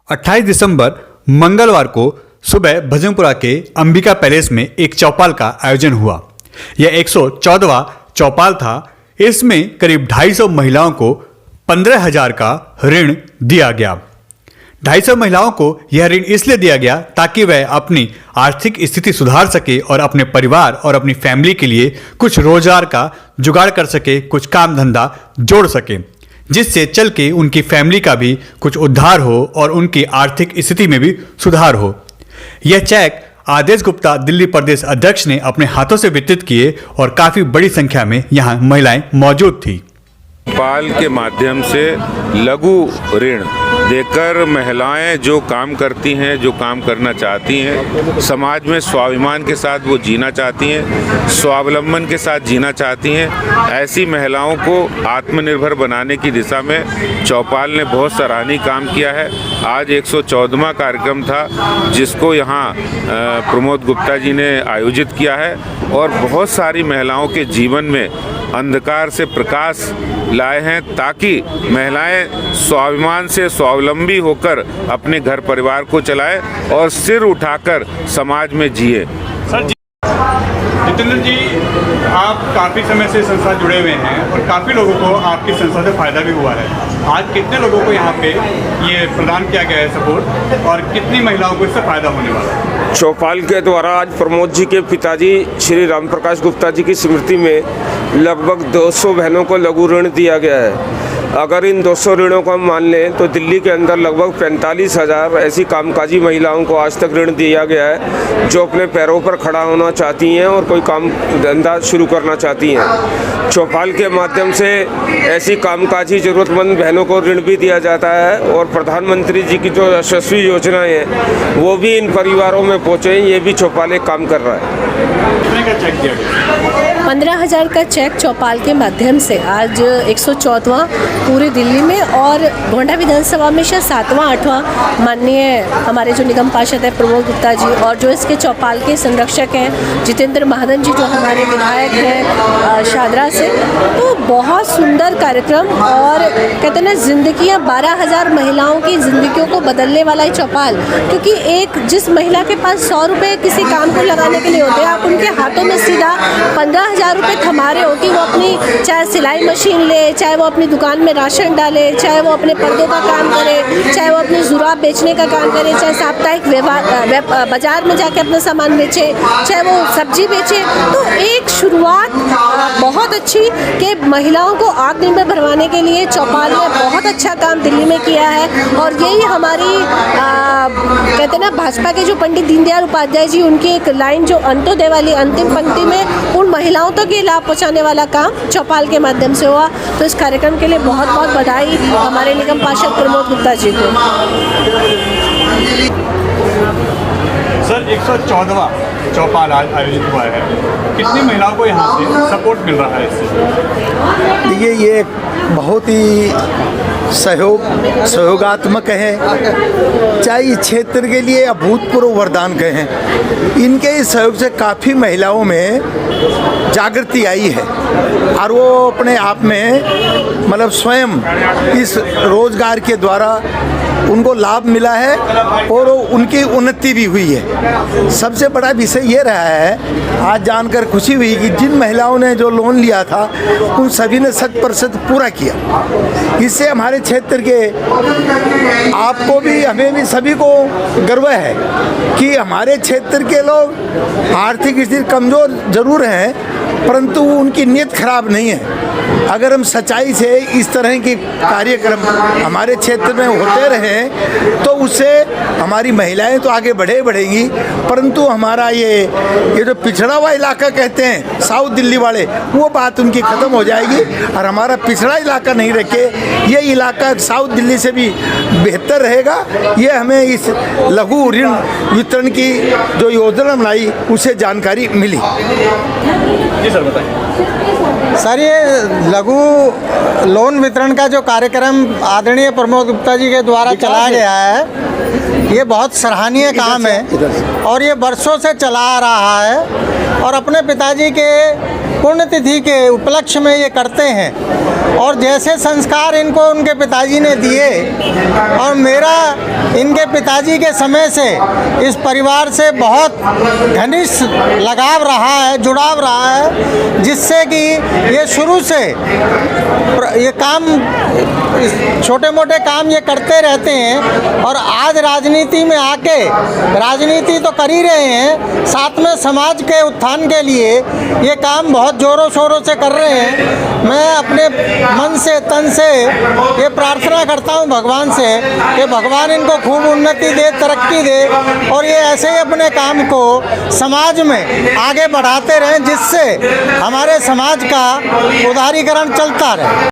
28 दिसंबर मंगलवार को सुबह भजनपुरा के अंबिका पैलेस में एक चौपाल का आयोजन हुआ। यह 114वां चौपाल था। इसमें करीब 250 महिलाओं को 15,000 का ऋण दिया गया। 250 महिलाओं को यह ऋण इसलिए दिया गया ताकि वह अपनी आर्थिक स्थिति सुधार सके और अपने परिवार और अपनी फैमिली के लिए कुछ रोजगार का जुगाड़ कर सके, कुछ काम धंधा जोड़ सके, जिससे चल के उनकी फैमिली का भी कुछ उद्धार हो और उनकी आर्थिक स्थिति में भी सुधार हो। यह चेक आदेश गुप्ता दिल्ली प्रदेश अध्यक्ष ने अपने हाथों से वितरित किए और काफी बड़ी संख्या में यहां महिलाएं मौजूद थी। चौपाल के माध्यम से लघु ऋण देकर महिलाएं जो काम करती हैं, जो काम करना चाहती हैं, समाज में स्वाभिमान के साथ वो जीना चाहती हैं, स्वावलंबन के साथ जीना चाहती हैं, ऐसी महिलाओं को आत्मनिर्भर बनाने की दिशा में चौपाल ने बहुत सराहनीय काम किया है। आज 114वां कार्यक्रम था जिसको यहाँ प्रमोद गुप्ता जी ने आयोजित किया है और बहुत सारी महिलाओं के जीवन में अंधकार से प्रकाश लाए हैं ताकि महिलाएं स्वाभिमान से स्वावलंबी होकर अपने घर परिवार को चलाएं और सिर उठाकर समाज में जिए। जितेंद्र जी, आप काफ़ी समय से संस्था जुड़े हुए हैं और काफ़ी लोगों को आपकी संस्था से फ़ायदा भी हुआ है। आज कितने लोगों को यहाँ पे ये प्रदान किया गया है सपोर्ट और कितनी महिलाओं को इससे फ़ायदा होने वाला है? चौपाल के द्वारा आज प्रमोद जी के पिताजी श्री राम प्रकाश गुप्ता जी की स्मृति में लगभग 200 बहनों को लघु ऋण दिया गया है। अगर इन 200 ऋणों को हम मान लें तो दिल्ली के अंदर लगभग 45,000 ऐसी कामकाजी महिलाओं को आज तक ऋण दिया गया है जो अपने पैरों पर खड़ा होना चाहती हैं और कोई काम धंधा शुरू करना चाहती हैं। चौपाल के माध्यम से ऐसी कामकाजी ज़रूरतमंद बहनों को ऋण भी दिया जाता है और प्रधानमंत्री जी की जो यशस्वी योजनाएं हैं वो भी इन परिवारों में पहुँचे। ये भी चौपाल एक काम कर रहा है। 15,000 का चेक चौपाल के माध्यम से आज 114वां पूरी दिल्ली में और गोंडा विधानसभा में शायद 7वां 8वां माननीय हमारे जो निगम पार्षद है प्रमोद गुप्ता जी और जो इसके चौपाल के संरक्षक हैं जितेंद्र महाजन जी जो हमारे विधायक हैं शादरा से। तो बहुत सुंदर कार्यक्रम और कहते हैं ना जिंदगियाँ 12,000 महिलाओं की जिंदगियों को बदलने वाला है चौपाल। क्योंकि एक जिस महिला के पास 100 रुपये किसी काम को लगाने के लिए होते हैं, आप उनके हाथों में सीधा 15,000 रुपये थमा रहे हो कि वो अपनी चाहे सिलाई मशीन ले, चाहे वो अपनी दुकान में राशन डाले, चाहे वो अपने पर्दों का काम करे, चाहे वो अपनी जुराब बेचने का काम करे, चाहे साप्ताहिक बाजार में जाके अपना सामान बेचे, चाहे वो सब्जी बेचे। तो एक शुरुआत बहुत अच्छी कि महिलाओं को आत्मनिर्भर बनवाने के लिए चौपाल ने बहुत अच्छा काम दिल्ली में किया है। और यही हमारी कहते हैं ना भाजपा के जो पंडित दीनदयाल उपाध्याय जी उनकी एक लाइन जो अंत्योदय वाली अंतिम पंक्ति में उन महिलाओं तक ये लाभ पहुँचाने वाला काम चौपाल के माध्यम से हुआ। तो इस कार्यक्रम के लिए बहुत बहुत बधाई हमारे निगम पार्षद प्रमोद गुप्ता जी को। सर, 114वां चौपाल आज आयोजित हुआ है, कितनी महिलाओं को यहाँ से सपोर्ट मिल रहा है इससे? देखिए, ये बहुत ही सहयोगात्मक है। चाहे इस क्षेत्र के लिए अभूतपूर्व वरदान कहें। इनके इस सहयोग से काफ़ी महिलाओं में जागृति आई है और वो अपने आप में मतलब स्वयं इस रोजगार के द्वारा उनको लाभ मिला है और उनकी उन्नति भी हुई है। सबसे बड़ा विषय ये रहा है, आज जानकर खुशी हुई कि जिन महिलाओं ने जो लोन लिया था उन सभी ने 100% पूरा किया। इससे हमारे क्षेत्र के आपको भी हमें भी सभी को गर्व है कि हमारे क्षेत्र के लोग आर्थिक स्थिति कमज़ोर ज़रूर हैं परंतु उनकी नीयत खराब नहीं है। अगर हम सच्चाई से इस तरह के कार्यक्रम हमारे क्षेत्र में होते रहें तो उससे हमारी महिलाएं तो आगे बढ़ेंगी परंतु हमारा ये जो पिछड़ा हुआ इलाका कहते हैं साउथ दिल्ली वाले, वो बात उनकी ख़त्म हो जाएगी और हमारा पिछड़ा इलाका नहीं रखे ये इलाका साउथ दिल्ली से भी बेहतर रहेगा। ये हमें इस लघु ऋण वितरण की जो योजना बनाई उससे जानकारी मिली। जी सर, बताइए। सर, ये लघु लोन वितरण का जो कार्यक्रम आदरणीय प्रमोद गुप्ता जी के द्वारा चलाया गया है ये बहुत सराहनीय काम है और ये वर्षों से चला आ रहा है और अपने पिताजी के पुण्यतिथि के उपलक्ष्य में ये करते हैं। और जैसे संस्कार इनको उनके पिताजी ने दिए और मेरा इनके पिताजी के समय से इस परिवार से बहुत घनिष्ठ लगाव रहा है, जुड़ाव रहा है, जिससे कि ये शुरू से ये काम, छोटे मोटे काम ये करते रहते हैं। और आज राजनीति में आके राजनीति तो कर ही रहे हैं, साथ में समाज के उत्थान के लिए ये काम बहुत ज़ोरों शोरों से कर रहे हैं। मैं अपने मन से, तन से ये प्रार्थना करता हूँ भगवान से कि भगवान इनको खूब उन्नति दे, तरक्की दे और ये ऐसे ही अपने काम को समाज में आगे बढ़ाते रहें, जिससे हमारे समाज का उदारीकरण चलता रहे।